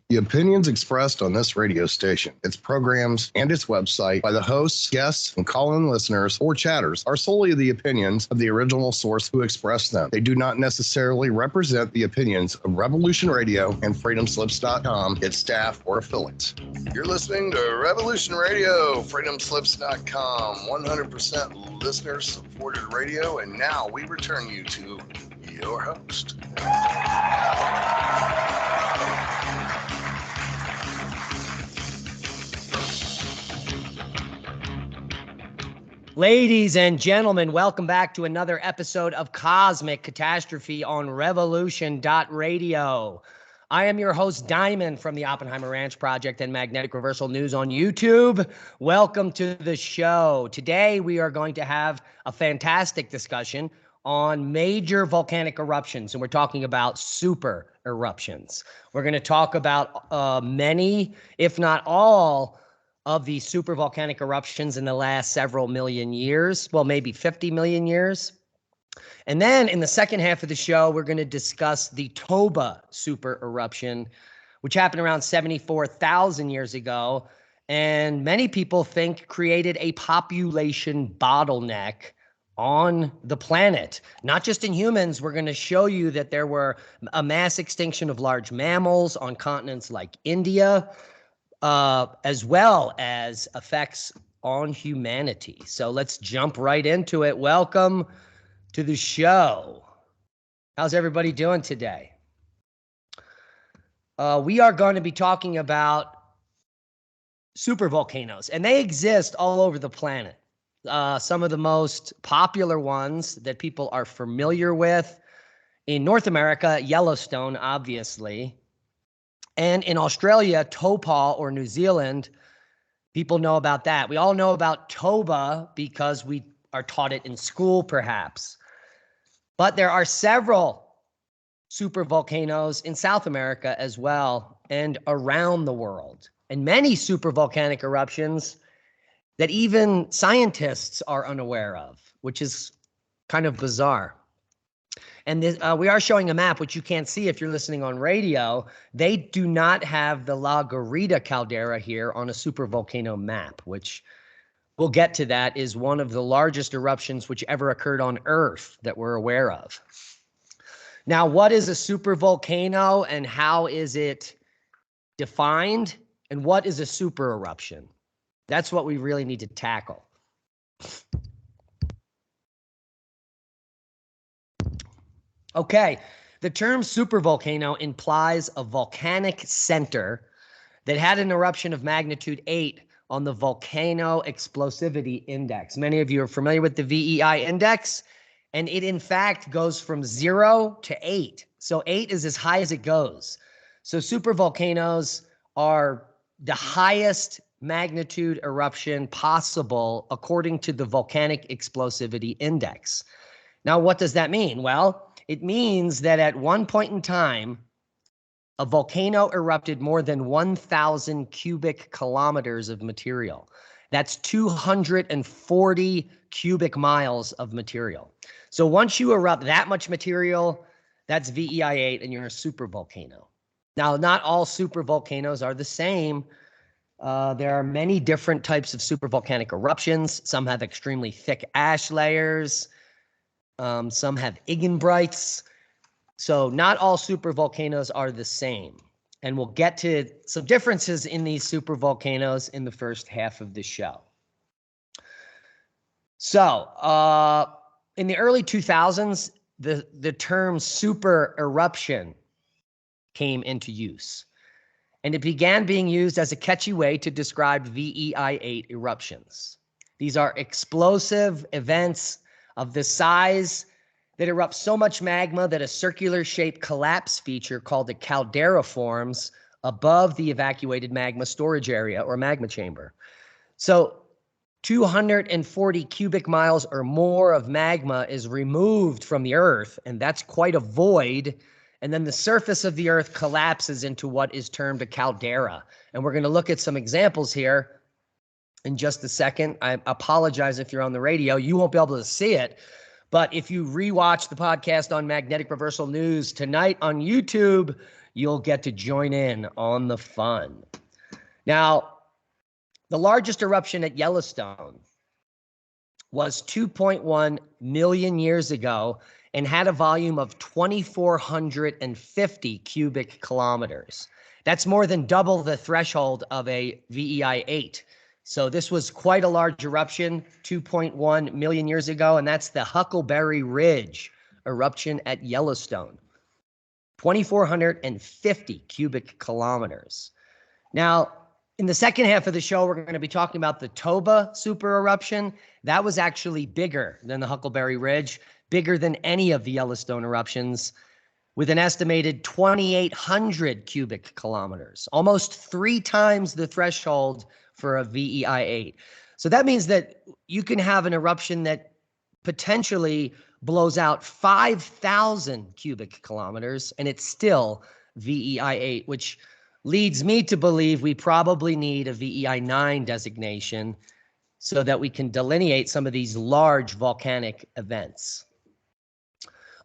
The opinions expressed on this radio station, its programs, and its website by the hosts, guests, and call-in listeners or chatters are solely the opinions of the original source who expressed them. They do not necessarily represent the opinions of Revolution Radio and FreedomSlips.com, its staff, or affiliates. You're listening to Revolution Radio, FreedomSlips.com, 100% listener-supported radio, and now we return you to your host. Ladies and gentlemen, welcome back to another episode of Cosmic Catastrophe on Revolution.radio. I am your host, Diamond, from the Oppenheimer Ranch Project and Magnetic Reversal News on YouTube. Welcome to the show. Today, we are going to have a fantastic discussion on major volcanic eruptions, and we're talking about super eruptions. We're going to talk about many, if not all, of the super volcanic eruptions in the last several million years, well, maybe 50 million years. And then in the second half of the show, we're going to discuss the Toba super eruption, which happened around 74,000 years ago, and many people think created a population bottleneck on the planet. Not just in humans, we're going to show you that there were a mass extinction of large mammals on continents like India, as well as effects on humanity. So let's jump right into it. Welcome to the show. How's everybody doing today? We are going to be talking about supervolcanoes, and they exist all over the planet. Some of the most popular ones that people are familiar with in North America, Yellowstone, obviously. And in Australia, Toba or New Zealand, people know about that. We all know about Toba because we are taught it in school, perhaps. But there are several supervolcanoes in South America as well and around the world. And many supervolcanic eruptions that even scientists are unaware of, which is kind of bizarre. And this, we are showing a map, which you can't see if you're listening on radio. They do not have the Garita Caldera here on a supervolcano map, which we'll get to. That is one of the largest eruptions which ever occurred on Earth that we're aware of. Now, what is a supervolcano and how is it defined? And what is a super eruption? That's what we really need to tackle. Okay, the term supervolcano implies a volcanic center that had an eruption of magnitude 8 on the Volcano Explosivity Index. Many of you are familiar with the VEI index, and it in fact goes from 0 to 8. So 8 is as high as it goes. So supervolcanoes are the highest magnitude eruption possible according to the Volcanic Explosivity Index. Now, what does that mean? Well, it means that at one point in time, a volcano erupted more than 1,000 cubic kilometers of material. That's 240 cubic miles of material. So once you erupt that much material, that's VEI 8 and you're a supervolcano. Now, not all supervolcanoes are the same. There are many different types of supervolcanic eruptions. Some have extremely thick ash layers. Some have eigenbrites. So not all supervolcanoes are the same. And we'll get to some differences in these supervolcanoes in the first half of the show. So in the early 2000s, the term super-eruption came into use. And it began being used as a catchy way to describe VEI 8 eruptions. These are explosive events of the size that erupts so much magma that a circular-shaped collapse feature called a caldera forms above the evacuated magma storage area or magma chamber. So 240 cubic miles or more of magma is removed from the Earth, and that's quite a void. And then the surface of the Earth collapses into what is termed a caldera. And we're going to look at some examples here in just a second. I apologize if you're on the radio. You won't be able to see it. But if you rewatch the podcast on Magnetic Reversal News tonight on YouTube, you'll get to join in on the fun. Now, the largest eruption at Yellowstone was 2.1 million years ago and had a volume of 2,450 cubic kilometers. That's more than double the threshold of a VEI 8. So this was quite a large eruption 2.1 million years ago, and that's the Huckleberry Ridge eruption at Yellowstone. 2,450 cubic kilometers. Now, in the second half of the show, we're going to be talking about the Toba super-eruption. That was actually bigger than the Huckleberry Ridge, bigger than any of the Yellowstone eruptions, with an estimated 2,800 cubic kilometers, almost 3 times the threshold for a VEI 8. So that means that you can have an eruption that potentially blows out 5,000 cubic kilometers, and it's still VEI 8, which leads me to believe we probably need a VEI 9 designation so that we can delineate some of these large volcanic events.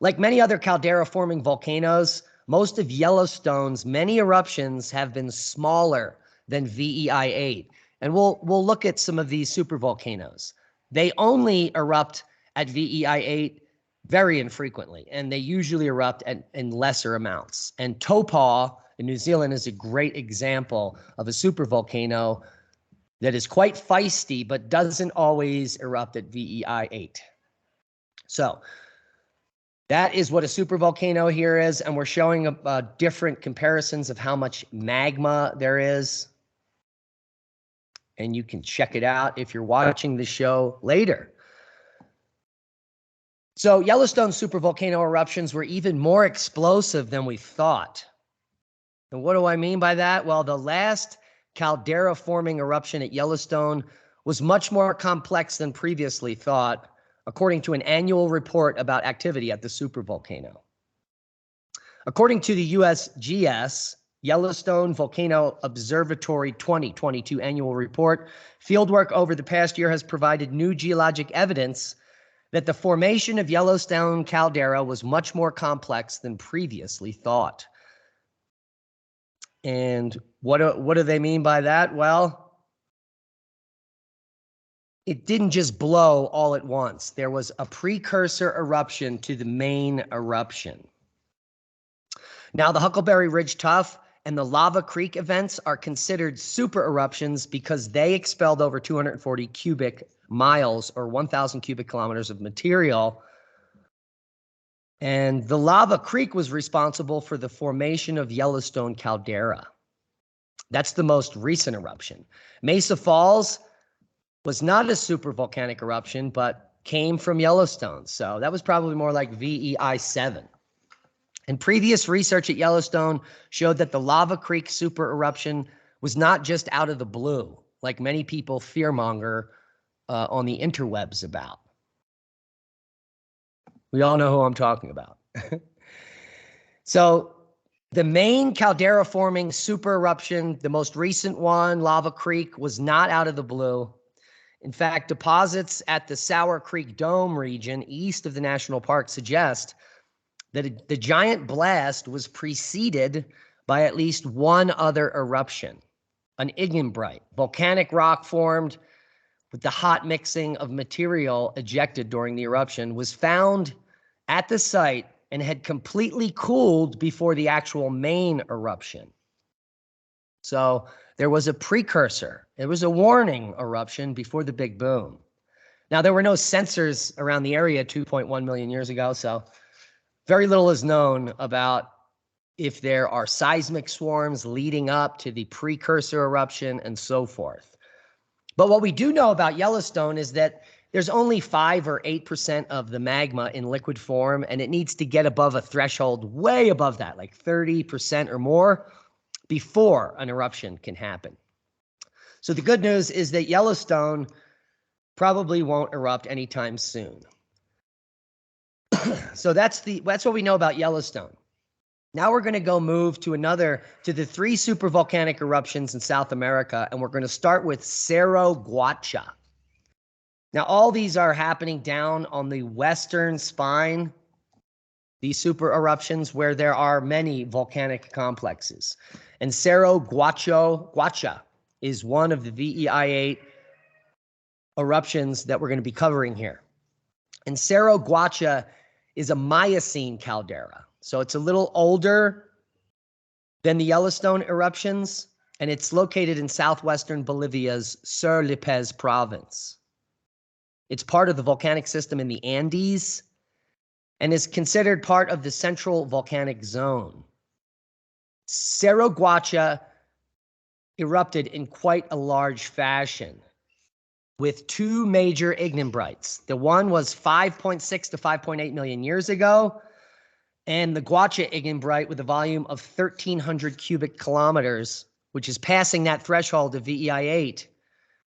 Like many other caldera-forming volcanoes, most of Yellowstone's many eruptions have been smaller than VEI 8. And we'll look at some of these supervolcanoes. They only erupt at VEI 8 very infrequently, and they usually erupt in lesser amounts. And Toba in New Zealand is a great example of a supervolcano that is quite feisty, but doesn't always erupt at VEI 8. So that is what a supervolcano here is, and we're showing different comparisons of how much magma there is. And you can check it out if you're watching the show later. So Yellowstone supervolcano eruptions were even more explosive than we thought. And what do I mean by that? Well, the last caldera-forming eruption at Yellowstone was much more complex than previously thought, according to an annual report about activity at the supervolcano. According to the USGS, Yellowstone Volcano Observatory 2022 annual report, fieldwork over the past year has provided new geologic evidence that the formation of Yellowstone caldera was much more complex than previously thought. And what do they mean by that? Well, it didn't just blow all at once. There was a precursor eruption to the main eruption. Now, the Huckleberry Ridge Tuff and the Lava Creek events are considered super eruptions because they expelled over 240 cubic miles or 1,000 cubic kilometers of material. And the Lava Creek was responsible for the formation of Yellowstone caldera. That's the most recent eruption. Mesa Falls was not a super volcanic eruption, but came from Yellowstone. So that was probably more like VEI 7. And previous research at Yellowstone showed that the Lava Creek super eruption was not just out of the blue, like many people fearmonger on the interwebs about. We all know who I'm talking about. So the main caldera-forming super eruption, the most recent one, Lava Creek, was not out of the blue. In fact, deposits at the Sour Creek Dome region east of the national park suggest that the giant blast was preceded by at least one other eruption. An ignimbrite, volcanic rock formed with the hot mixing of material ejected during the eruption, was found at the site and had completely cooled before the actual main eruption. So there was a precursor. It was a warning eruption before the big boom. Now, there were no sensors around the area 2.1 million years ago, so very little is known about if there are seismic swarms leading up to the precursor eruption and so forth. But what we do know about Yellowstone is that there's only 5 or 8% of the magma in liquid form, and it needs to get above a threshold way above that, like 30% or more, before an eruption can happen. So the good news is that Yellowstone probably won't erupt anytime soon. So that's what we know about Yellowstone. Now we're going to move to the 3 supervolcanic eruptions in South America, and we're going to start with Cerro Guacha. Now, all these are happening down on the western spine, these super eruptions, where there are many volcanic complexes. And Cerro Guacha is one of the VEI8 eruptions that we're going to be covering here. And Cerro Guacha is a Miocene caldera. So it's a little older than the Yellowstone eruptions, and it's located in southwestern Bolivia's Sur Lopez province. It's part of the volcanic system in the Andes and is considered part of the central volcanic zone. Cerro Guacha erupted in quite a large fashion with two major ignimbrites. The one was 5.6 to 5.8 million years ago, and the Guacha ignimbrite with a volume of 1,300 cubic kilometers, which is passing that threshold of VEI8,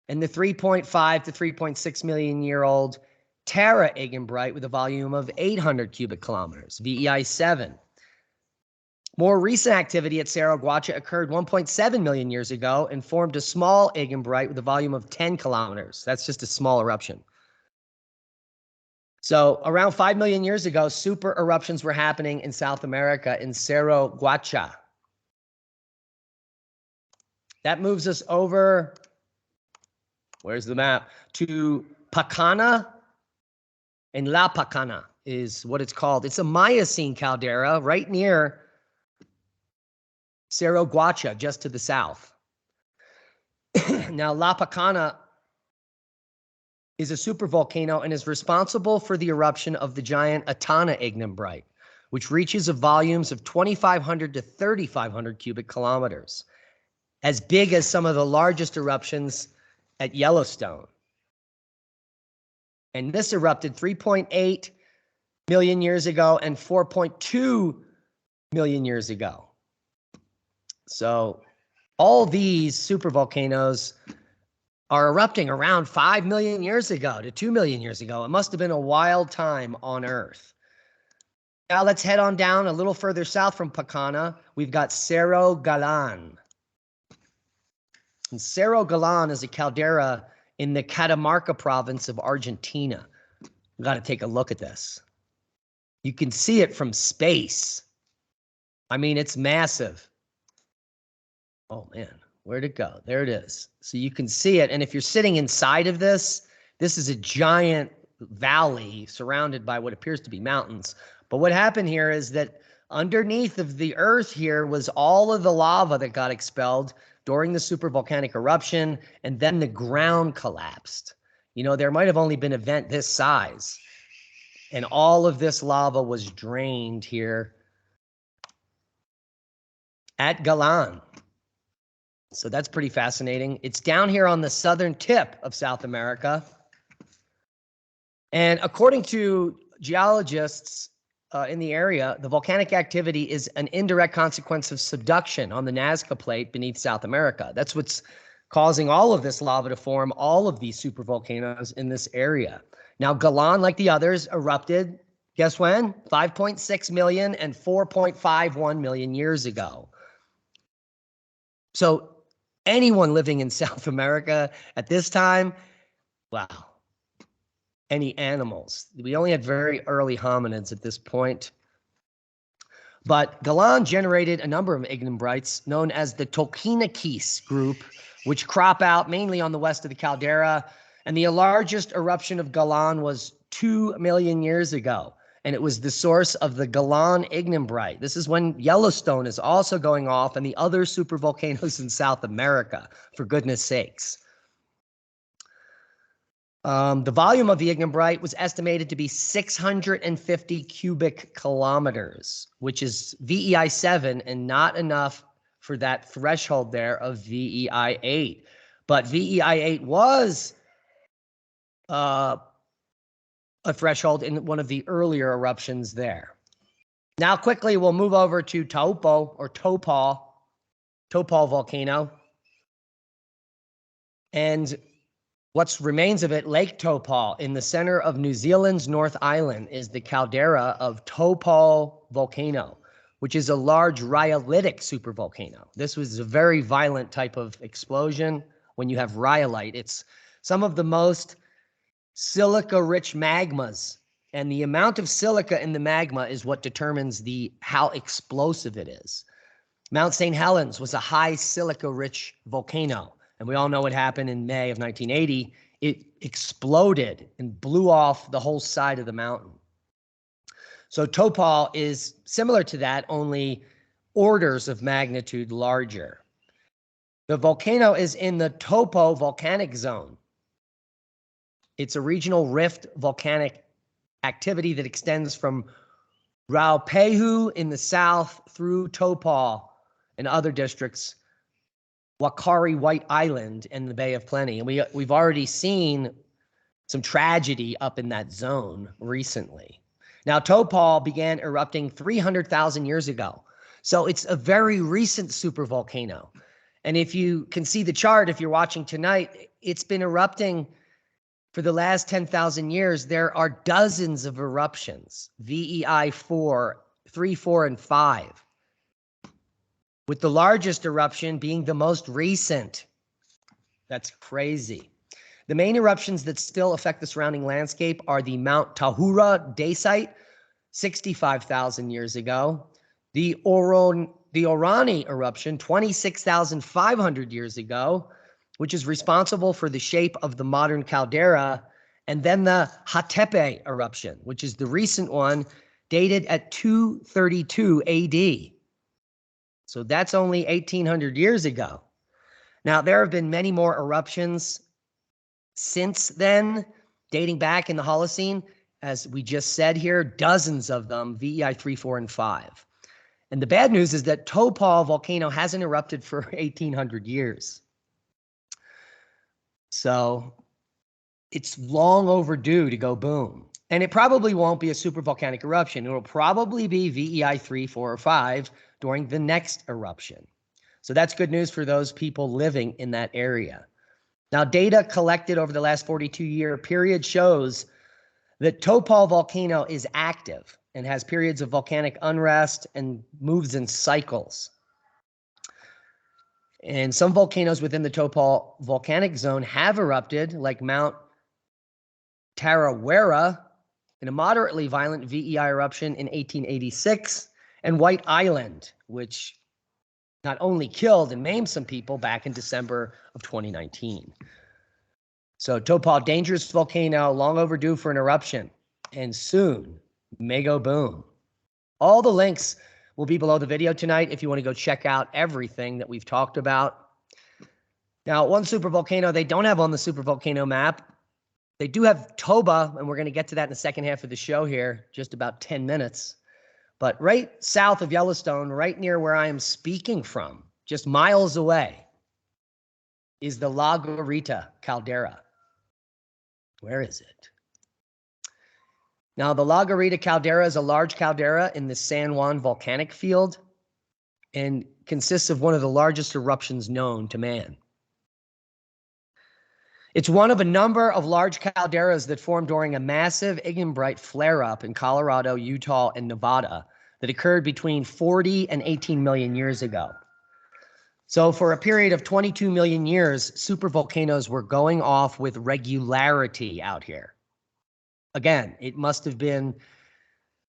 and the 3.5 to 3.6 million year old Tara ignimbrite with a volume of 800 cubic kilometers, VEI7. More recent activity at Cerro Guacha occurred 1.7 million years ago and formed a small ignimbrite with a volume of 10 kilometers. That's just a small eruption. So around 5 million years ago, super eruptions were happening in South America in Cerro Guacha. That moves us over, where's the map, to Pacana, and La Pacana is what it's called. It's a Miocene caldera right near Cerro Guacha, just to the south. Now, La Pacana is a supervolcano and is responsible for the eruption of the giant Etana ignimbrite, which reaches volumes of 2,500 to 3,500 cubic kilometers, as big as some of the largest eruptions at Yellowstone. And this erupted 3.8 million years ago and 4.2 million years ago. So all these supervolcanoes are erupting around 5 million years ago to 2 million years ago. It must have been a wild time on Earth. Now let's head on down a little further south from Pacana. We've got Cerro Galan. And Cerro Galan is a caldera in the Catamarca province of Argentina. We've got to take a look at this. You can see it from space. I mean, it's massive. Oh, man. Where'd it go? There it is. So you can see it. And if you're sitting inside of this, this is a giant valley surrounded by what appears to be mountains. But what happened here is that underneath of the earth here was all of the lava that got expelled during the supervolcanic eruption, and then the ground collapsed. You know, there might have only been an event this size, and all of this lava was drained here at Galan. So that's pretty fascinating. It's down here on the southern tip of South America. And according to geologists in the area, the volcanic activity is an indirect consequence of subduction on the Nazca Plate beneath South America. That's what's causing all of this lava to form all of these supervolcanoes in this area. Now, Galan, like the others, erupted, guess when? 5.6 million and 4.51 million years ago. So anyone living in South America at this time, wow. Any animals. We only had very early hominids at this point. But Galan generated a number of ignimbrites known as the Tolkienikis group, which crop out mainly on the west of the caldera. And the largest eruption of Galan was 2 million years ago. And it was the source of the Galan ignimbrite. This is when Yellowstone is also going off and the other supervolcanoes in South America, for goodness sakes. The volume of the ignimbrite was estimated to be 650 cubic kilometers, which is VEI7 and not enough for that threshold there of VEI8. But VEI8 was a threshold in one of the earlier eruptions there. Now, quickly, we'll move over to Taupo or Topal volcano. And what remains of it, Lake Topal, in the center of New Zealand's North Island, is the caldera of Topal Volcano, which is a large rhyolitic supervolcano. This was a very violent type of explosion. When you have rhyolite, it's some of the most silica-rich magmas. And the amount of silica in the magma is what determines how explosive it is. Mount St. Helens was a high silica-rich volcano. And we all know what happened in May of 1980. It exploded and blew off the whole side of the mountain. So Topal is similar to that, only orders of magnitude larger. The volcano is in the Toba Volcanic zone. It's a regional rift volcanic activity that extends from Raupehu in the south through Topal and other districts, Wakari White Island, and the Bay of Plenty. And we've already seen some tragedy up in that zone recently. Now, Topal began erupting 300,000 years ago. So it's a very recent supervolcano. And if you can see the chart, if you're watching tonight, it's been erupting for the last 10,000 years. There are dozens of eruptions, VEI 4, 3, 4, and 5, with the largest eruption being the most recent. That's crazy. The main eruptions that still affect the surrounding landscape are the Mount Tahura dacite, 65,000 years ago, the Orani eruption, 26,500 years ago, which is responsible for the shape of the modern caldera, and then the Hatepe eruption, which is the recent one, dated at 232 AD. So that's only 1,800 years ago. Now, there have been many more eruptions since then, dating back in the Holocene, as we just said here, dozens of them, VEI 3, 4, and 5. And the bad news is that Topal volcano hasn't erupted for 1,800 years. So it's long overdue to go boom. And it probably won't be a supervolcanic eruption. It will probably be VEI 3, 4, or 5 during the next eruption. So that's good news for those people living in that area. Now, data collected over the last 42-year period shows that Topal volcano is active and has periods of volcanic unrest and moves in cycles. And some volcanoes within the Topal volcanic zone have erupted, like Mount Tarawera in a moderately violent VEI eruption in 1886, and White Island, which not only killed and maimed some people back in December of 2019. So Topal, dangerous volcano, long overdue for an eruption, and soon may go boom. All the links will be below the video tonight if you want to go check out everything that we've talked about. Now, one supervolcano they don't have on the supervolcano map, they do have Toba, and we're going to get to that in the second half of the show here, just about 10 minutes. But right south of Yellowstone, right near where I am speaking from, just miles away, is the La Garita Caldera. Where is it? Now, the La Garita Caldera is a large caldera in the San Juan volcanic field and consists of one of the largest eruptions known to man. It's one of a number of large calderas that formed during a massive ignimbrite flare-up in Colorado, Utah, and Nevada that occurred between 40 and 18 million years ago. So for a period of 22 million years, supervolcanoes were going off with regularity out here. Again, it must have been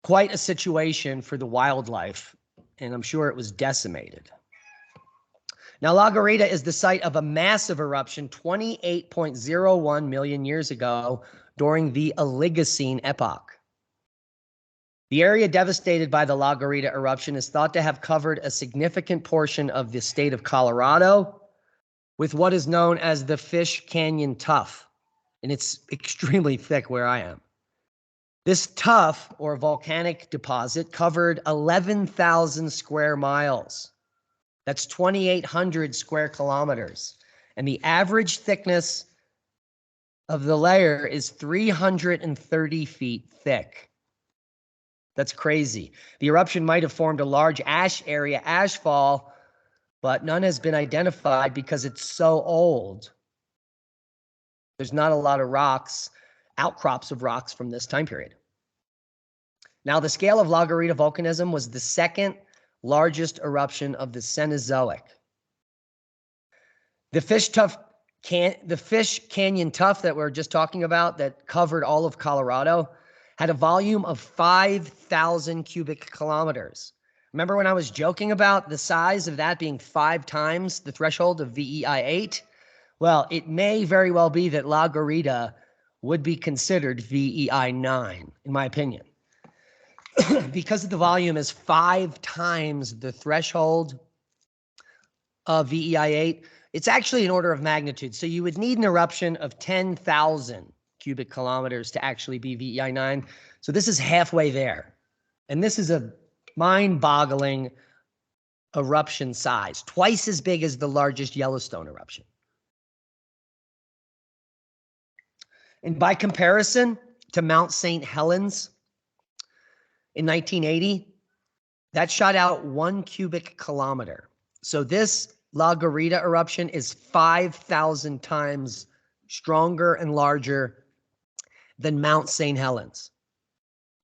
quite a situation for the wildlife, and I'm sure it was decimated. Now, La Garita is the site of a massive eruption 28.01 million years ago during the Oligocene epoch. The area devastated by the La Garita eruption is thought to have covered a significant portion of the state of Colorado with what is known as the Fish Canyon Tuff, and it's extremely thick where I am. This tuff, or volcanic deposit, covered 11,000 square miles. That's 2,800 square kilometers. And the average thickness of the layer is 330 feet thick. That's crazy. The eruption might have formed a large ash area ashfall, but none has been identified because it's so old. There's not a lot of rocks, outcrops of rocks from this time period. Now, the scale of La Garita volcanism was the second largest eruption of the Cenozoic. The fish tuff The Fish Canyon Tuff that we're just talking about that covered all of Colorado had a volume of 5,000 cubic kilometers. Remember when I was joking about the size of that being 5 times the threshold of VEI 8? Well, it may very well be that La Garita would be considered VEI 9, in my opinion. Because the volume is 5 times the threshold of VEI 8, it's actually an order of magnitude. So you would need an eruption of 10,000 cubic kilometers to actually be VEI 9. So this is halfway there. And this is a mind-boggling eruption size, twice as big as the largest Yellowstone eruption. And by comparison to Mount St. Helens in 1980, that shot out 1 cubic kilometer. So this La Garita eruption is 5,000 times stronger and larger than Mount St. Helens.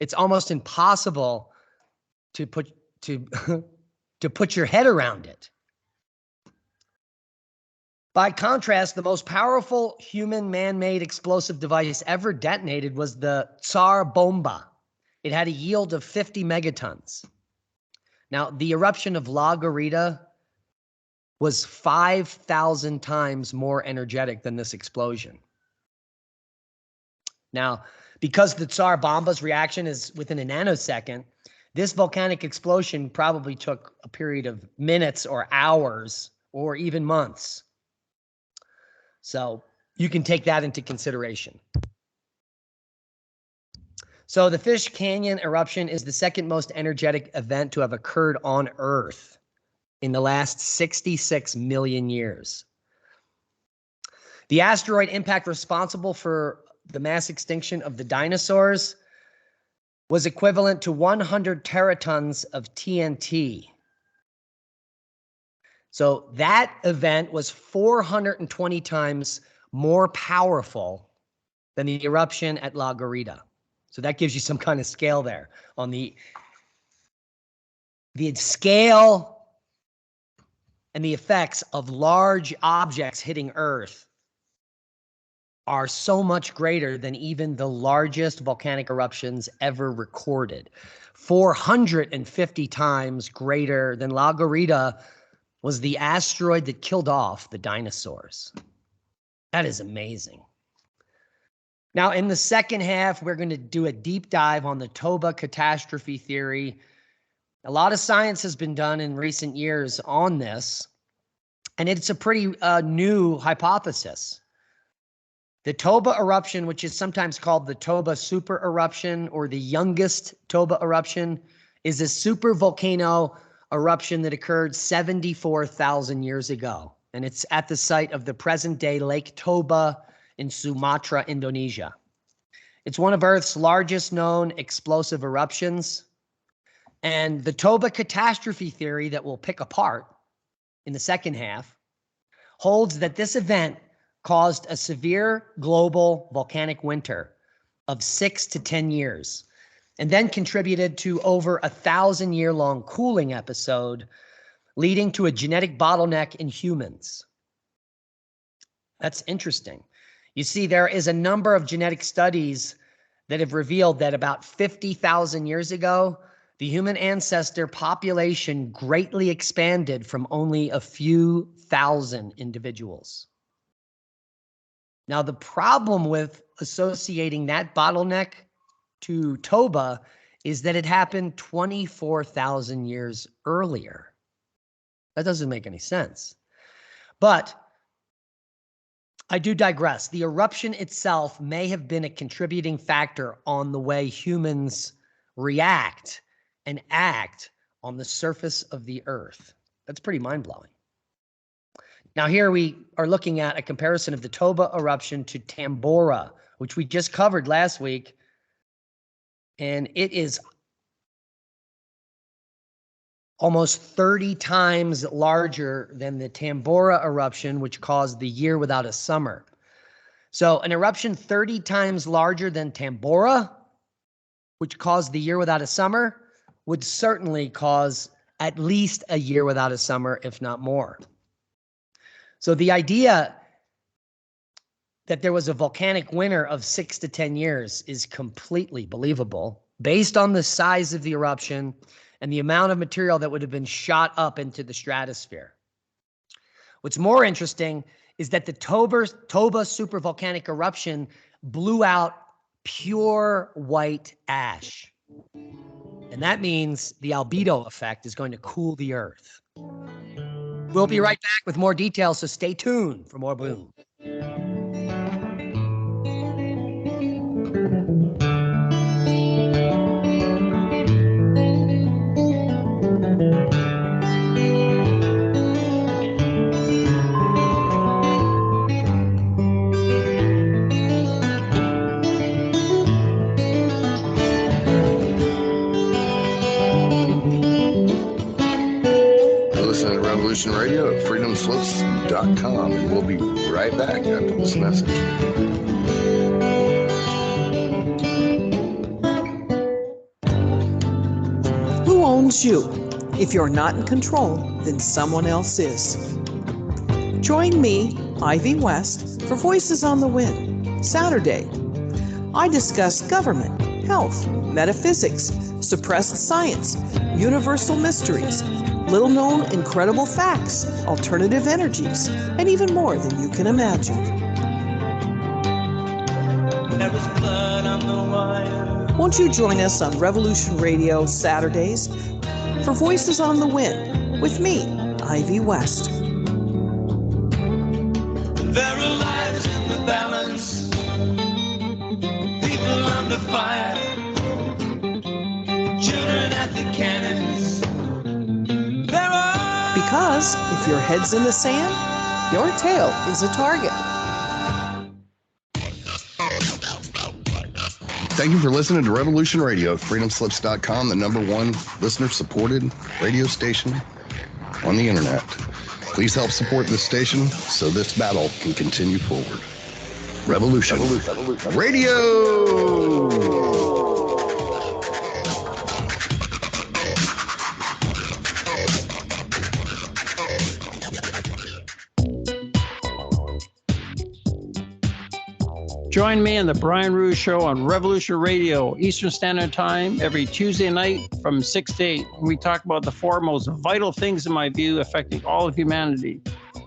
It's almost impossible to put your head around it. By contrast, the most powerful human man-made explosive device ever detonated was the Tsar Bomba. It had a yield of 50 megatons. Now, the eruption of La Garita was 5,000 times more energetic than this explosion. Now, because the Tsar Bomba's reaction is within a nanosecond, this volcanic explosion probably took a period of minutes or hours or even months. So you can take that into consideration. So the Fish Canyon eruption is the second most energetic event to have occurred on Earth in the last 66 million years. The asteroid impact responsible for the mass extinction of the dinosaurs was equivalent to 100 teratons of TNT. So that event was 420 times more powerful than the eruption at La Garita. So that gives you some kind of scale there on the scale and the effects of large objects hitting Earth are so much greater than even the largest volcanic eruptions ever recorded. 450 times greater than La Garita was the asteroid that killed off the dinosaurs. That is amazing. Now, in the second half, we're going to do a deep dive on the Toba catastrophe theory. A lot of science has been done in recent years on this, and it's a pretty new hypothesis. The Toba eruption, which is sometimes called the Toba Super-Eruption or the youngest Toba eruption, is a supervolcano eruption that occurred 74,000 years ago. And it's at the site of the present-day Lake Toba in Sumatra, Indonesia. It's one of Earth's largest known explosive eruptions. And the Toba catastrophe theory that we'll pick apart in the second half holds that this event caused a severe global volcanic winter of 6 to 10 years, and then contributed to over 1,000-year-long cooling episode, leading to a genetic bottleneck in humans. That's interesting. You see, there is a number of genetic studies that have revealed that about 50,000 years ago, the human ancestor population greatly expanded from only a few thousand individuals. Now, the problem with associating that bottleneck to Toba is that it happened 24,000 years earlier. That doesn't make any sense. But I do digress. The eruption itself may have been a contributing factor on the way humans react and act on the surface of the Earth. That's pretty mind-blowing. Now, here we are looking at a comparison of the Toba eruption to Tambora, which we just covered last week. And it is almost 30 times larger than the Tambora eruption, which caused the year without a summer. So an eruption 30 times larger than Tambora, which caused the year without a summer, would certainly cause at least a year without a summer, if not more. So the idea that there was a volcanic winter of 6 to 10 years is completely believable based on the size of the eruption and the amount of material that would have been shot up into the stratosphere. What's more interesting is that the Toba supervolcanic eruption blew out pure white ash. And that means the albedo effect is going to cool the Earth. We'll be right back with more details, so stay tuned for more boom. Revolution Radio at freedomslips.com, and we'll be right back after this message. Who owns you? If you're not in control, then someone else is. Join me, Ivy West, for Voices on the Wind, Saturday. I discuss government, health, metaphysics, suppressed science, universal mysteries, little-known incredible facts, alternative energies, and even more than you can imagine. There was blood on the wire. Won't you join us on Revolution Radio Saturdays for Voices on the Wind with me, Ivy West. There are lives in the balance, people under fire, children at the cannons. Because if your head's in the sand, your tail is a target. Thank you for listening to Revolution Radio at freedomslips.com, the #1 listener-supported radio station on the internet. Please help support this station so this battle can continue forward. Revolution Radio! Join me on the Brian Ruhe Show on Revolution Radio, Eastern Standard Time, every Tuesday night from 6 to 8. We talk about the four most vital things, in my view, affecting all of humanity.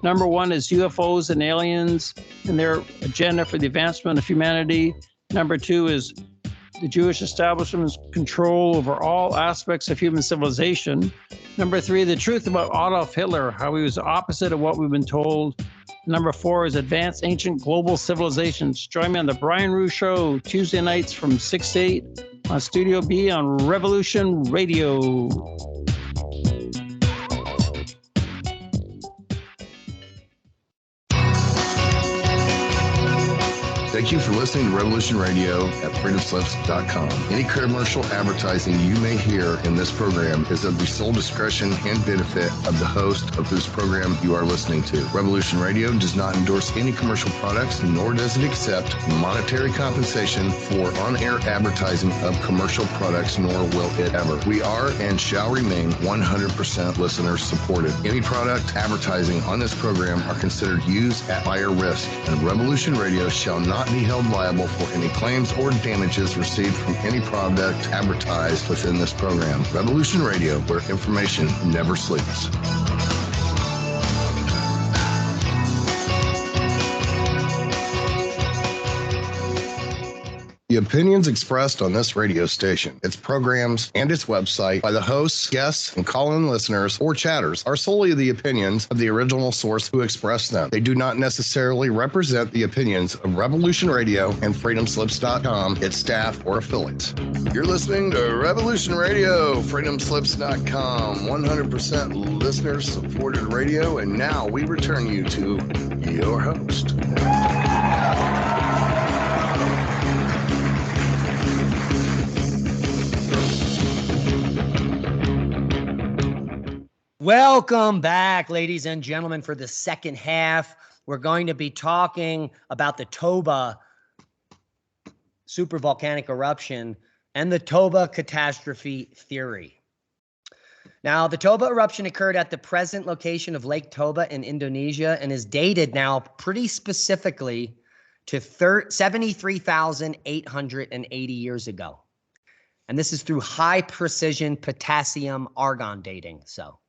Number one is UFOs and aliens and their agenda for the advancement of humanity. Number two is the Jewish establishment's control over all aspects of human civilization. Number three, the truth about Adolf Hitler, how he was the opposite of what we've been told. Number four is advanced ancient global civilizations. Join me on the Brian Ruhe Show, Tuesday nights from 6 to 8 on Studio B on Revolution Radio. Thank you for listening to Revolution Radio at freedomslips.com. Any commercial advertising you may hear in this program is of the sole discretion and benefit of the host of whose program you are listening to. Revolution Radio does not endorse any commercial products, nor does it accept monetary compensation for on-air advertising of commercial products, nor will it ever. We are and shall remain 100% listener supported. Any product advertising on this program are considered used at higher risk, and Revolution Radio shall not be held liable for any claims or damages received from any product advertised within this program. Revolution Radio, where information never sleeps. The opinions expressed on this radio station, its programs, and its website by the hosts, guests, and call-in listeners or chatters are solely the opinions of the original source who expressed them. They do not necessarily represent the opinions of Revolution Radio and freedomslips.com, its staff, or affiliates. You're listening to Revolution Radio, freedomslips.com, 100% listener-supported radio, and now we return you to your host. Welcome back, ladies and gentlemen, for the second half. We're going to be talking about the Toba supervolcanic eruption and the Toba catastrophe theory. Now, the Toba eruption occurred at the present location of Lake Toba in Indonesia and is dated now pretty specifically to 73,880 years ago. And this is through high precision potassium argon dating. So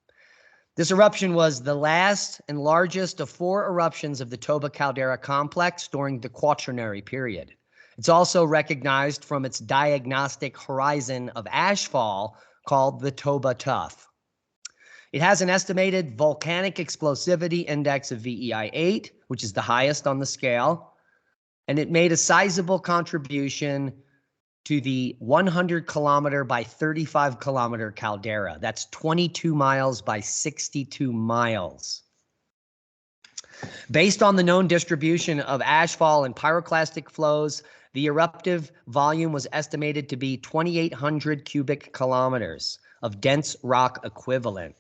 this eruption was the last and largest of 4 eruptions of the Toba Caldera complex during the Quaternary period. It's also recognized from its diagnostic horizon of ashfall called the Toba Tuff. It has an estimated volcanic explosivity index of VEI 8, which is the highest on the scale, and it made a sizable contribution to the 100 kilometer by 35 kilometer caldera. That's 22 miles by 62 miles. Based on the known distribution of ashfall and pyroclastic flows, the eruptive volume was estimated to be 2,800 cubic kilometers of dense rock equivalent,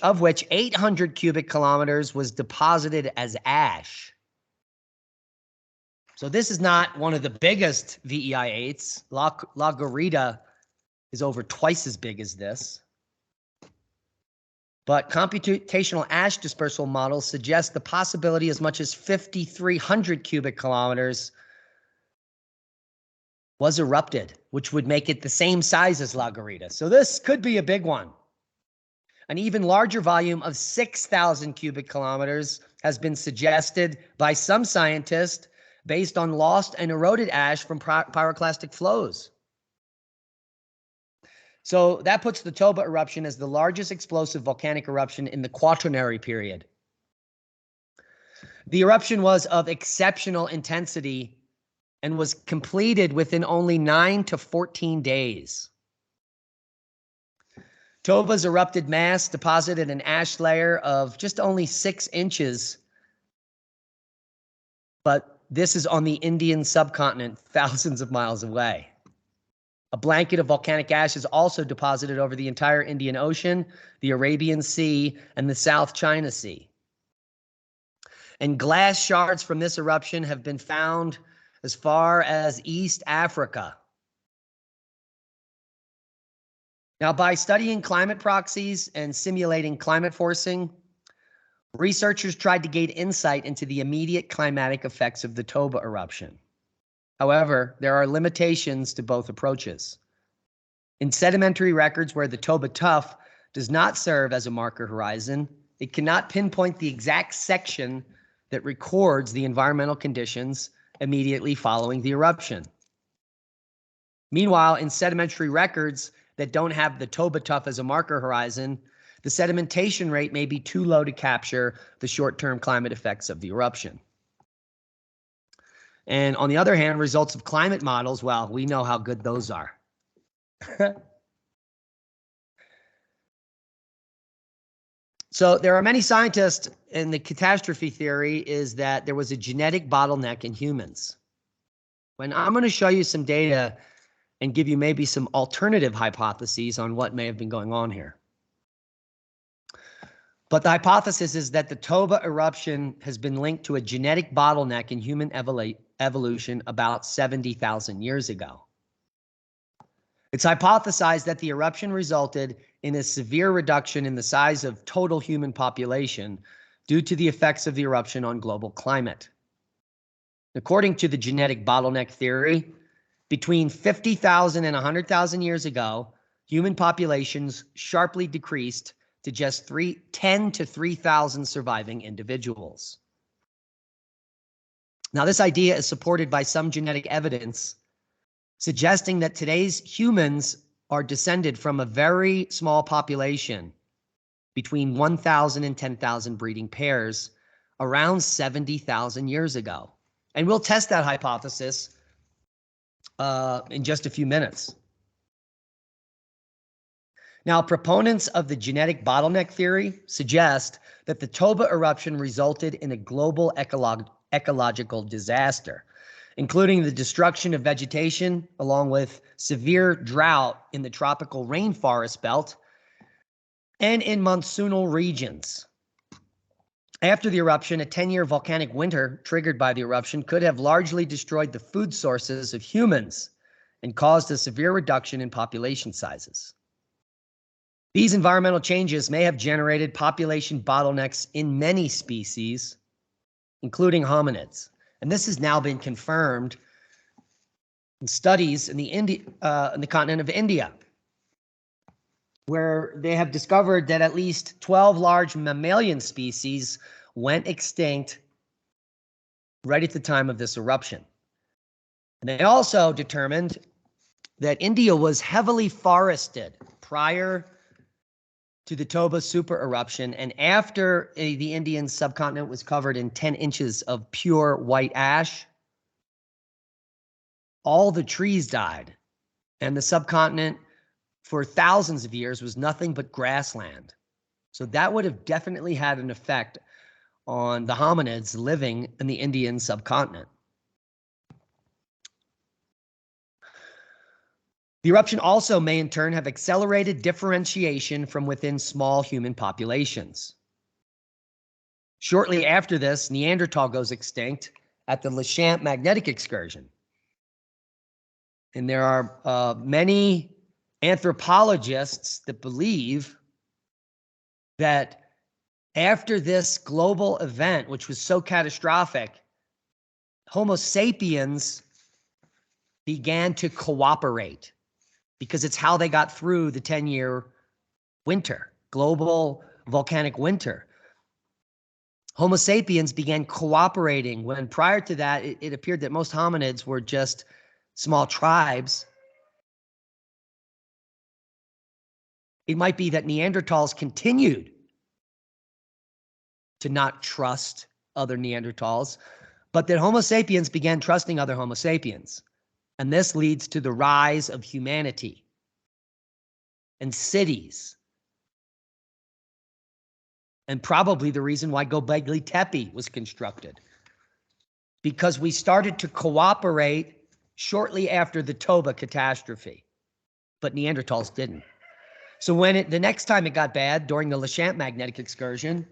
of which 800 cubic kilometers was deposited as ash. So this is not one of the biggest VEI 8s. La Garita is over twice as big as this. But computational ash dispersal models suggest the possibility as much as 5,300 cubic kilometers was erupted, which would make it the same size as La Garita. So this could be a big one. An even larger volume of 6,000 cubic kilometers has been suggested by some scientists based on lost and eroded ash from pyroclastic flows. So that puts the Toba eruption as the largest explosive volcanic eruption in the Quaternary period. The eruption was of exceptional intensity and was completed within only 9 to 14 days. Toba's erupted mass deposited an ash layer of just only 6 inches, but this is on the Indian subcontinent, thousands of miles away. A blanket of volcanic ash is also deposited over the entire Indian Ocean, the Arabian Sea, and the South China Sea. And glass shards from this eruption have been found as far as East Africa. Now, by studying climate proxies and simulating climate forcing, researchers tried to gain insight into the immediate climatic effects of the Toba eruption. However, there are limitations to both approaches. In sedimentary records where the Toba Tuff does not serve as a marker horizon, it cannot pinpoint the exact section that records the environmental conditions immediately following the eruption. Meanwhile, in sedimentary records that don't have the Toba Tuff as a marker horizon, the sedimentation rate may be too low to capture the short-term climate effects of the eruption. And on the other hand, results of climate models, well, we know how good those are. So there are many scientists, and the catastrophe theory is that there was a genetic bottleneck in humans. And I'm going to show you some data and give you maybe some alternative hypotheses on what may have been going on here. But the hypothesis is that the Toba eruption has been linked to a genetic bottleneck in human evolution about 70,000 years ago. It's hypothesized that the eruption resulted in a severe reduction in the size of total human population due to the effects of the eruption on global climate. According to the genetic bottleneck theory, between 50,000 and 100,000 years ago, human populations sharply decreased to just 10 to 3,000 surviving individuals. Now, this idea is supported by some genetic evidence suggesting that today's humans are descended from a very small population, between 1,000 and 10,000 breeding pairs, around 70,000 years ago. And we'll test that hypothesis in just a few minutes. Now, proponents of the genetic bottleneck theory suggest that the Toba eruption resulted in a global ecological disaster, including the destruction of vegetation, along with severe drought in the tropical rainforest belt and in monsoonal regions. After the eruption, a 10-year volcanic winter triggered by the eruption could have largely destroyed the food sources of humans and caused a severe reduction in population sizes. These environmental changes may have generated population bottlenecks in many species, including hominids, And this has now been confirmed in studies in the continent of India, where they have discovered that at least 12 large mammalian species went extinct right at the time of this eruption. And they also determined that India was heavily forested prior to the Toba super-eruption, and after the Indian subcontinent was covered in 10 inches of pure white ash, all the trees died, and the subcontinent for thousands of years was nothing but grassland. So that would have definitely had an effect on the hominids living in the Indian subcontinent. The eruption also may in turn have accelerated differentiation from within small human populations. Shortly after this, Neanderthal goes extinct at the Lachamp magnetic excursion. And there are many anthropologists that believe that after this global event, which was so catastrophic, Homo sapiens began to cooperate, because it's how they got through the 10-year winter, global volcanic winter. Homo sapiens began cooperating when prior to that, it appeared that most hominids were just small tribes. It might be that Neanderthals continued to not trust other Neanderthals, but that Homo sapiens began trusting other Homo sapiens. And this leads to the rise of humanity and cities. And probably the reason why Göbekli Tepe was constructed. Because we started to cooperate shortly after the Toba catastrophe, but Neanderthals didn't. So when the next time it got bad, during the Lachamp magnetic excursion,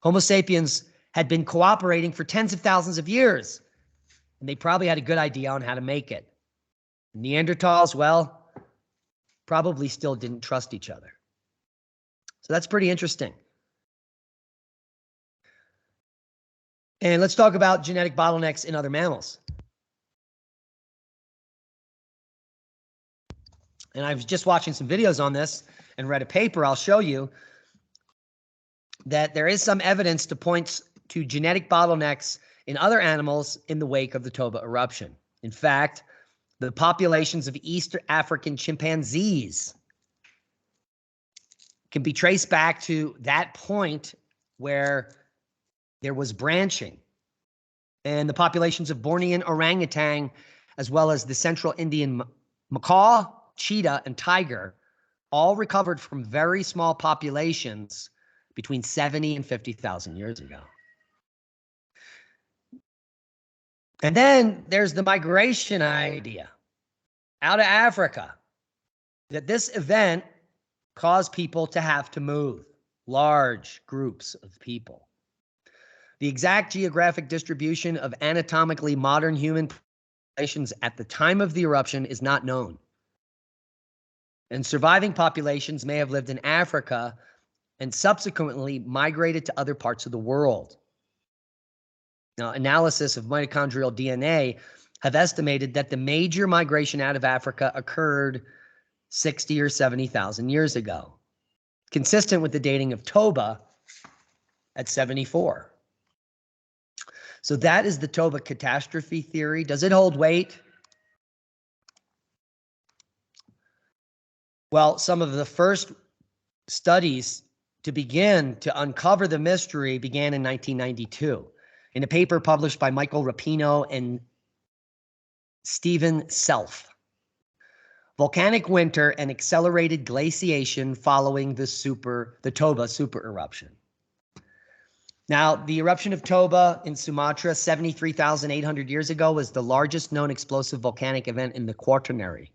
Homo sapiens had been cooperating for tens of thousands of years. And they probably had a good idea on how to make it. Neanderthals, well, probably still didn't trust each other. So that's pretty interesting. And let's talk about genetic bottlenecks in other mammals. And I was just watching some videos on this and read a paper. I'll show you that there is some evidence to point to genetic bottlenecks in other animals in the wake of the Toba eruption. In fact, the populations of East African chimpanzees can be traced back to that point where there was branching. And the populations of Bornean orangutan, as well as the central Indian macaw, cheetah, and tiger, all recovered from very small populations between 70 and 50,000 years ago. And then there's the migration idea out of Africa, that this event caused people to have to move, large groups of people. The exact geographic distribution of anatomically modern human populations at the time of the eruption is not known. And surviving populations may have lived in Africa and subsequently migrated to other parts of the world. Now, analysis of mitochondrial DNA have estimated that the major migration out of Africa occurred 60 or 70,000 years ago, consistent with the dating of Toba at 74. So that is the Toba catastrophe theory. Does it hold weight? Well, some of the first studies to begin to uncover the mystery began in 1992 in a paper published by Michael Rapino and Stephen Self. Volcanic winter and accelerated glaciation following the Toba super-eruption. Now, the eruption of Toba in Sumatra 73,800 years ago was the largest known explosive volcanic event in the Quaternary.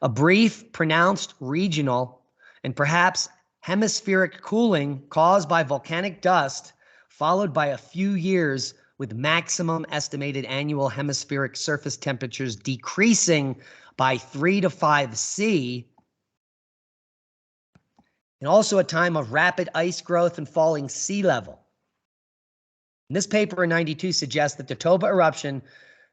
A brief, pronounced regional, and perhaps hemispheric cooling caused by volcanic dust, followed by a few years with maximum estimated annual hemispheric surface temperatures decreasing by 3 to 5 C, and also a time of rapid ice growth and falling sea level. And this paper in 92 suggests that the Toba eruption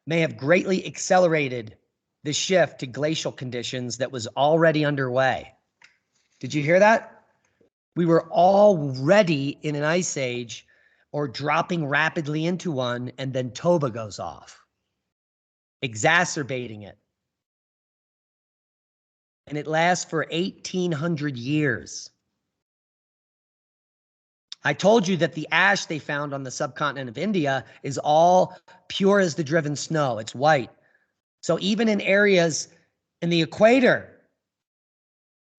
may have greatly accelerated the shift to glacial conditions that was already underway. Did you hear that? We were already in an ice age or dropping rapidly into one, and then Toba goes off, exacerbating it. And it lasts for 1,800 years. I told you that the ash they found on the subcontinent of India is all pure as the driven snow. It's white. So even in areas in the equator,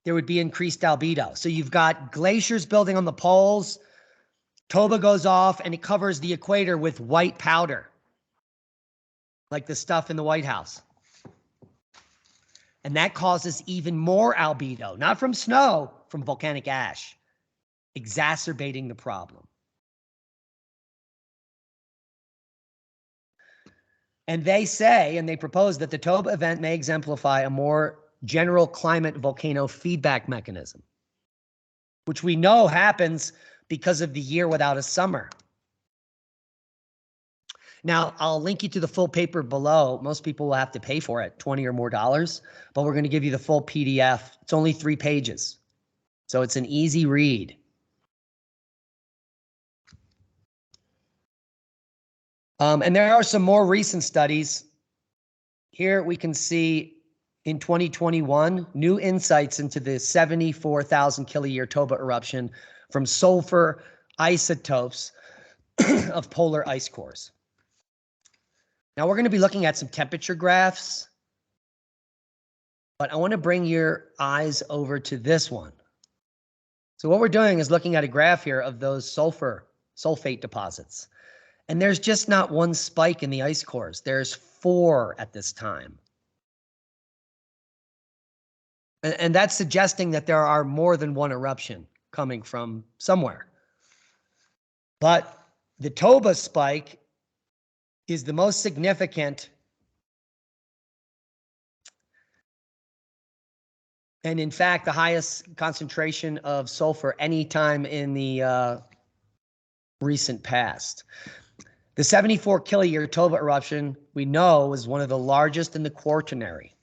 there would be increased albedo. So you've got glaciers building on the poles. Toba goes off and it covers the equator with white powder, like the stuff in the White House. And that causes even more albedo, not from snow, from volcanic ash, exacerbating the problem. And they say, and they propose that the Toba event may exemplify a more general climate volcano feedback mechanism, which we know happens because of the year without a summer. Now, I'll link you to the full paper below. Most people will have to pay for it, $20 or more, but we're going to give you the full PDF. It's only 3 pages, so it's an easy read. And there are some more recent studies. Here we can see in 2021, new insights into the 74,000 kiloyear Toba eruption from sulfur isotopes of polar ice cores. Now we're going to be looking at some temperature graphs, but I want to bring your eyes over to this one. So what we're doing is looking at a graph here of those sulfate deposits. And there's just not one spike in the ice cores. There's 4 at this time. And that's suggesting that there are more than one eruption coming from somewhere. But the Toba spike is the most significant. And in fact, the highest concentration of sulfur anytime in the recent past. The 74 kiloyear Toba eruption, we know, was one of the largest in the Quaternary.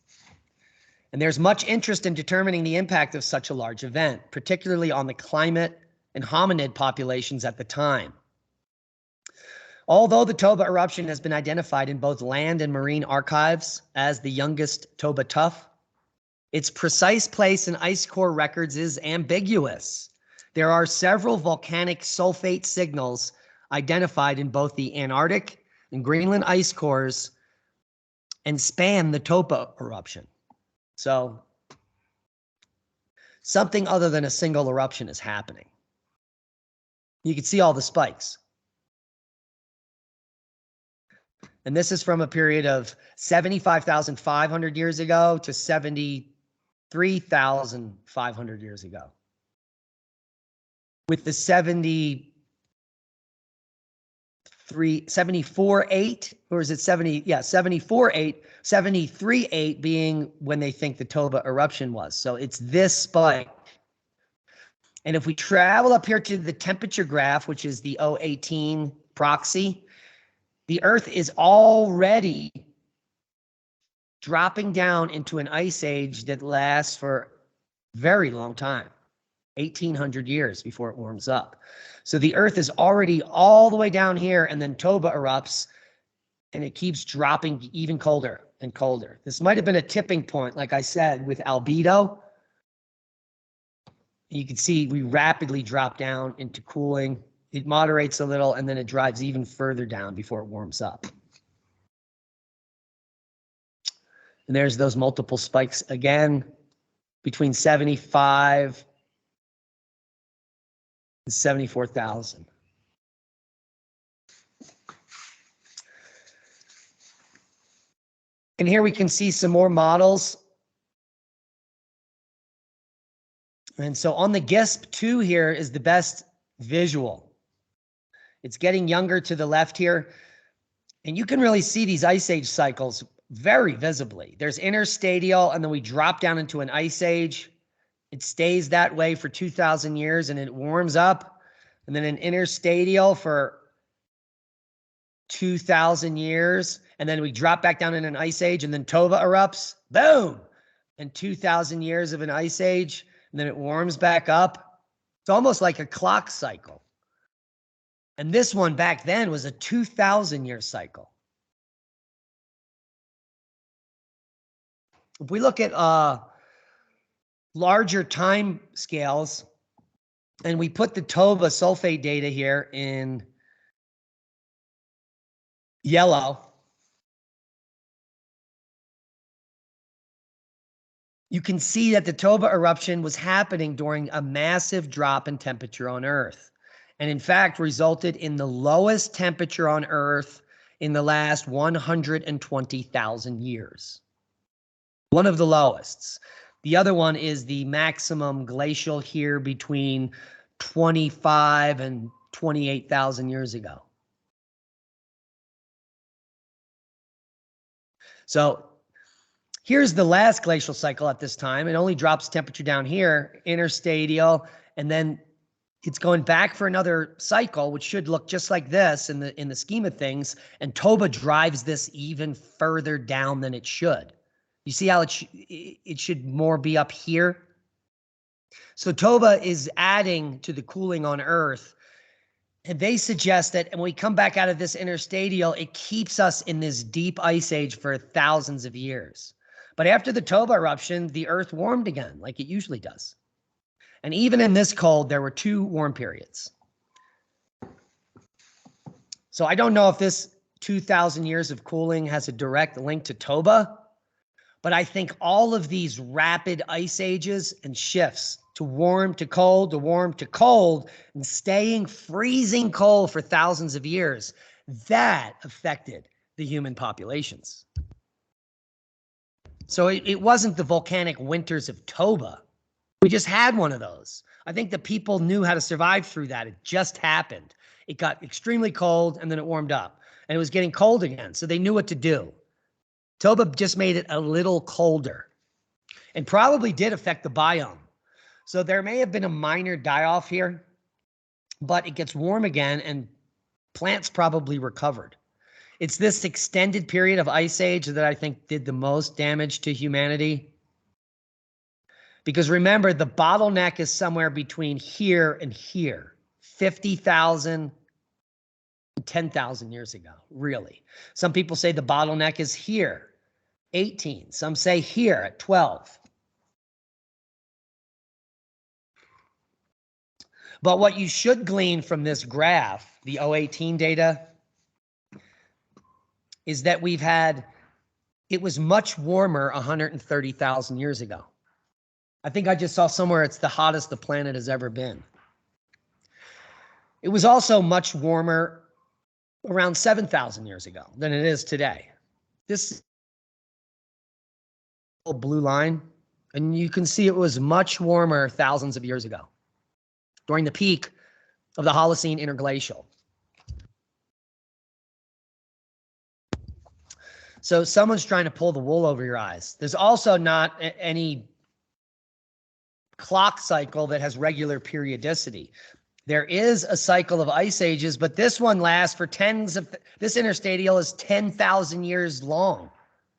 And there's much interest in determining the impact of such a large event, particularly on the climate and hominid populations at the time. Although the Toba eruption has been identified in both land and marine archives as the youngest Toba tuff, its precise place in ice core records is ambiguous. There are several volcanic sulfate signals identified in both the Antarctic and Greenland ice cores and span the Toba eruption. So something other than a single eruption is happening. You can see all the spikes. And this is from a period of 75,500 years ago to 73,500 years ago. With the 74.8, or is it 70? Yeah, 74.8, 73.8 being when they think the Toba eruption was. So it's this spike. And if we travel up here to the temperature graph, which is the 018 proxy, the Earth is already dropping down into an ice age that lasts for a very long time, 1,800 years before it warms up. So the Earth is already all the way down here, and then Toba erupts, and it keeps dropping even colder and colder. This might have been a tipping point, like I said, with albedo. You can see we rapidly drop down into cooling. It moderates a little, and then it drives even further down before it warms up. And there's those multiple spikes again, between 75 and 74,000. And here we can see some more models. And so on the GISP2 here is the best visual. It's getting younger to the left here. And you can really see these ice age cycles very visibly. There's interstadial, and then we drop down into an ice age. It stays that way for 2,000 years, and it warms up. And then an interstadial for 2,000 years, and then we drop back down in an ice age, and then Toba erupts, boom, and 2,000 years of an ice age, and then it warms back up. It's almost like a clock cycle. And this one back then was a 2,000-year cycle. If we look at larger time scales, and we put the Toba sulfate data here in yellow, you can see that the Toba eruption was happening during a massive drop in temperature on Earth, and in fact resulted in the lowest temperature on Earth in the last 120,000 years. One of the lowest. The other one is the maximum glacial here between 25 and 28,000 years ago. So here's the last glacial cycle at this time. It only drops temperature down here, interstadial, and then it's going back for another cycle, which should look just like this in the scheme of things. And Toba drives this even further down than it should. You see how it should more be up here? So Toba is adding to the cooling on Earth. And they suggest that when we come back out of this interstadial, it keeps us in this deep ice age for thousands of years. But after the Toba eruption, the Earth warmed again, like it usually does. And even in this cold, there were 2 warm periods. So I don't know if this 2,000 years of cooling has a direct link to Toba, but I think all of these rapid ice ages and shifts to warm to cold, to warm to cold, and staying freezing cold for thousands of years, that affected the human populations. So it wasn't the volcanic winters of Toba. We just had one of those. I think the people knew how to survive through that. It just happened. It got extremely cold, and then it warmed up. And it was getting cold again, so they knew what to do. Toba just made it a little colder and probably did affect the biome. So there may have been a minor die-off here, but it gets warm again and plants probably recovered. It's this extended period of ice age that I think did the most damage to humanity. Because remember, the bottleneck is somewhere between here and here, 50,000 and 10,000 years ago, really. Some people say the bottleneck is here, 18. Some say here at 12. But what you should glean from this graph, the 018 data, is that it was much warmer 130,000 years ago. I think I just saw somewhere it's the hottest the planet has ever been. It was also much warmer around 7,000 years ago than it is today. This blue line, and you can see it was much warmer thousands of years ago, during the peak of the Holocene interglacial. So someone's trying to pull the wool over your eyes. There's also not any clock cycle that has regular periodicity. There is a cycle of ice ages, but this one lasts for this interstadial is 10,000 years long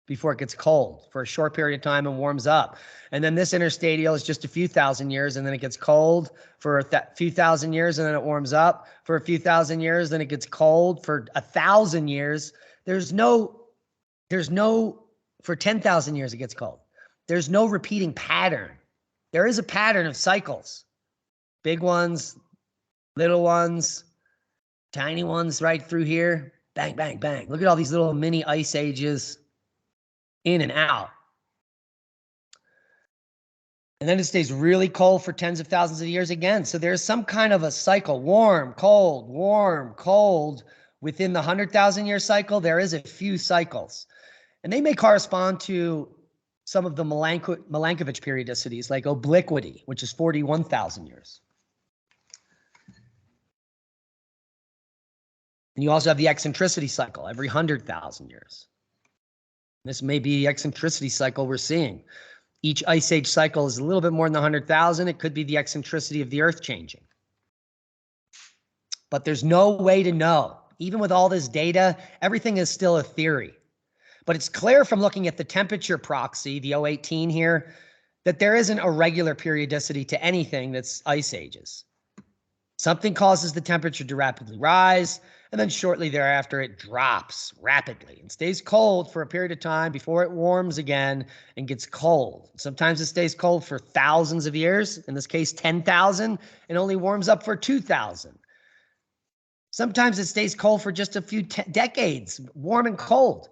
before it gets cold for a short period of time and warms up. And then this interstadial is just a few thousand years, and then it gets cold for a few thousand years, and then it warms up for a few thousand years, then it gets cold for 1,000 years. For 10,000 years it gets cold. There's no repeating pattern. There is a pattern of cycles. Big ones, little ones, tiny ones right through here. Bang, bang, bang. Look at all these little mini ice ages in and out. And then it stays really cold for tens of thousands of years again. So there's some kind of a cycle, warm, cold. Within the 100,000 year cycle, there is a few cycles. And they may correspond to some of the Milankovitch periodicities, like obliquity, which is 41,000 years. And you also have the eccentricity cycle every 100,000 years. This may be the eccentricity cycle we're seeing. Each ice age cycle is a little bit more than the 100,000. It could be the eccentricity of the Earth changing. But there's no way to know. Even with all this data, everything is still a theory. But it's clear from looking at the temperature proxy, the 018 here, that there isn't a regular periodicity to anything that's ice ages. Something causes the temperature to rapidly rise, and then shortly thereafter it drops rapidly and stays cold for a period of time before it warms again and gets cold. Sometimes it stays cold for thousands of years, in this case 10,000, and only warms up for 2,000. Sometimes it stays cold for just a few decades, warm and cold.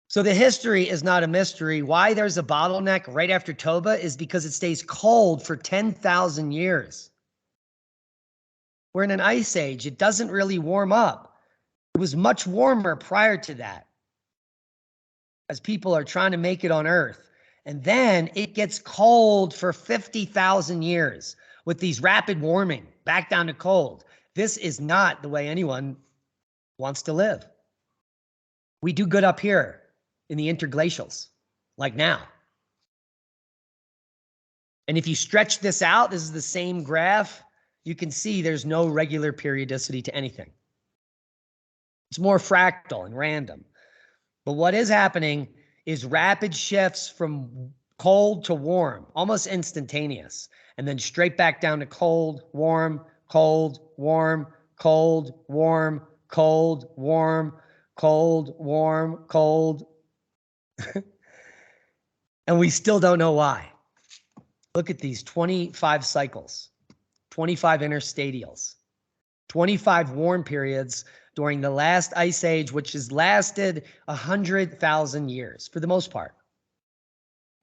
So the history is not a mystery. Why there's a bottleneck right after Toba is because it stays cold for 10,000 years. We're in an ice age. It doesn't really warm up. It was much warmer prior to that, as people are trying to make it on Earth. And then it gets cold for 50,000 years with these rapid warming back down to cold. This is not the way anyone wants to live. We do good up here in the interglacials, like now. And if you stretch this out, this is the same graph, you can see there's no regular periodicity to anything. It's more fractal and random. But what is happening is rapid shifts from cold to warm, almost instantaneous, and then straight back down to cold, warm, cold, warm, cold, warm, cold, warm, cold, warm, cold. And we still don't know why. Look at these 25 cycles, 25 interstadials, 25 warm periods during the last ice age, which has lasted 100,000 years for the most part.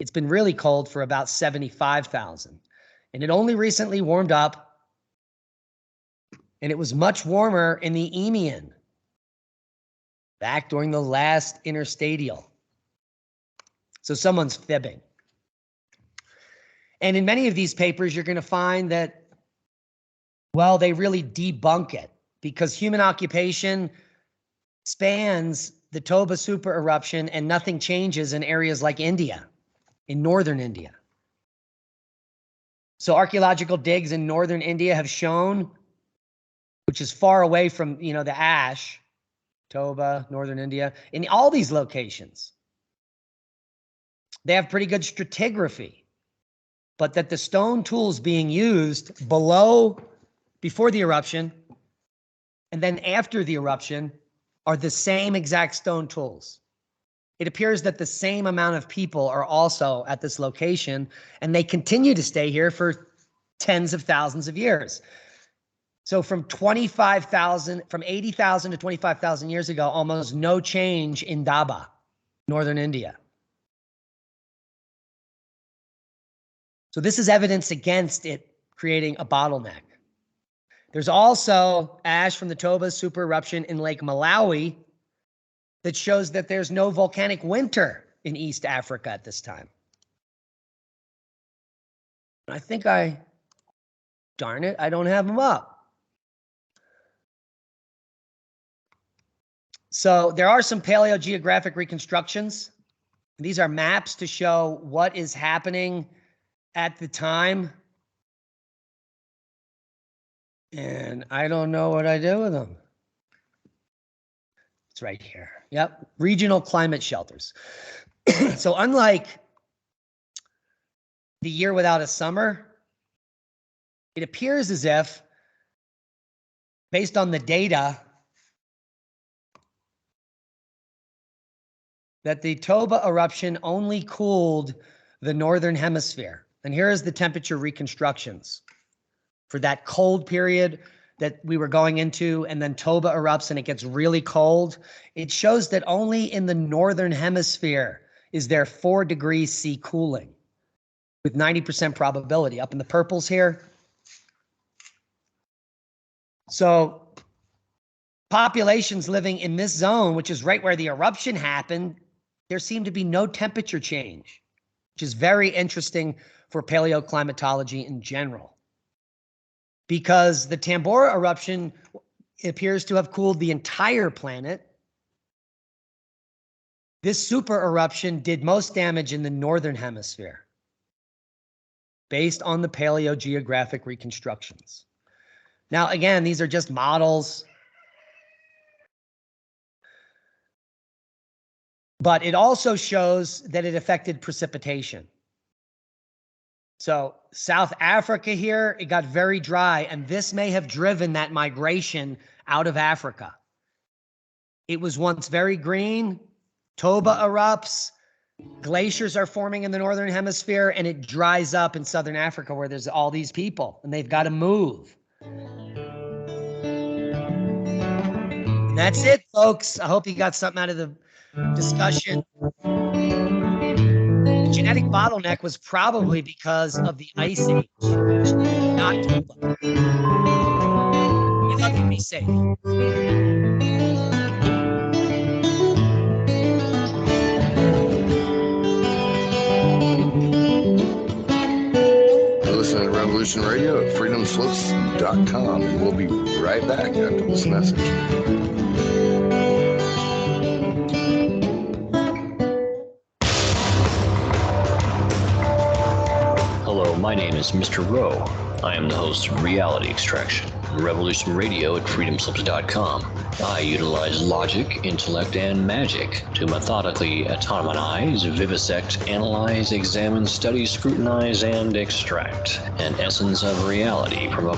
It's been really cold for about 75,000. And it only recently warmed up. And it was much warmer in the Eemian, back during the last interstadial. So someone's fibbing. And in many of these papers, you're going to find that, well, they really debunk it because human occupation spans the Toba super-eruption and nothing changes in areas like India, in northern India. So archaeological digs in northern India have shown, which is far away from, the ash, Toba, northern India, in all these locations, they have pretty good stratigraphy, but that the stone tools being used before the eruption and then after the eruption are the same exact stone tools. It appears that the same amount of people are also at this location, and they continue to stay here for tens of thousands of years. So from 80,000 to 25,000 years ago, almost no change in Daba, northern India. So this is evidence against it creating a bottleneck. There's also ash from the Toba super-eruption in Lake Malawi that shows that there's no volcanic winter in East Africa at this time. I think darn it, I don't have them up. So there are some paleogeographic reconstructions. These are maps to show what is happening at the time. And I don't know what I do with them. It's right here. Yep. Regional climate shelters. So unlike the year without a summer, it appears as if, based on the data, that the Toba eruption only cooled the northern hemisphere. And here is the temperature reconstructions for that cold period that we were going into, and then Toba erupts and it gets really cold. It shows that only in the northern hemisphere is there 4 degrees C cooling with 90% probability up in the purples here. So populations living in this zone, which is right where the eruption happened, there seemed to be no temperature change, which is very interesting for paleoclimatology in general. Because the Tambora eruption appears to have cooled the entire planet. This super-eruption did most damage in the northern hemisphere, based on the paleogeographic reconstructions. Now, again, these are just models. But it also shows that it affected precipitation. So South Africa here, it got very dry, and this may have driven that migration out of Africa. It was once very green. Toba erupts. Glaciers are forming in the northern hemisphere, and it dries up in southern Africa where there's all these people, and they've got to move. And that's it, folks. I hope you got something out of the discussion. The genetic bottleneck was probably because of the Ice Age, not Toba. We thought you'd be safe. Listening to Revolution Radio at freedomslips.com, and we'll be right back after this message. Hello, my name is Mr. Rowe. I am the host of Reality Extraction, Revolution Radio at freedomslips.com. I utilize logic, intellect, and magic to methodically autonomize, vivisect, analyze, examine, study, scrutinize, and extract an essence of reality from a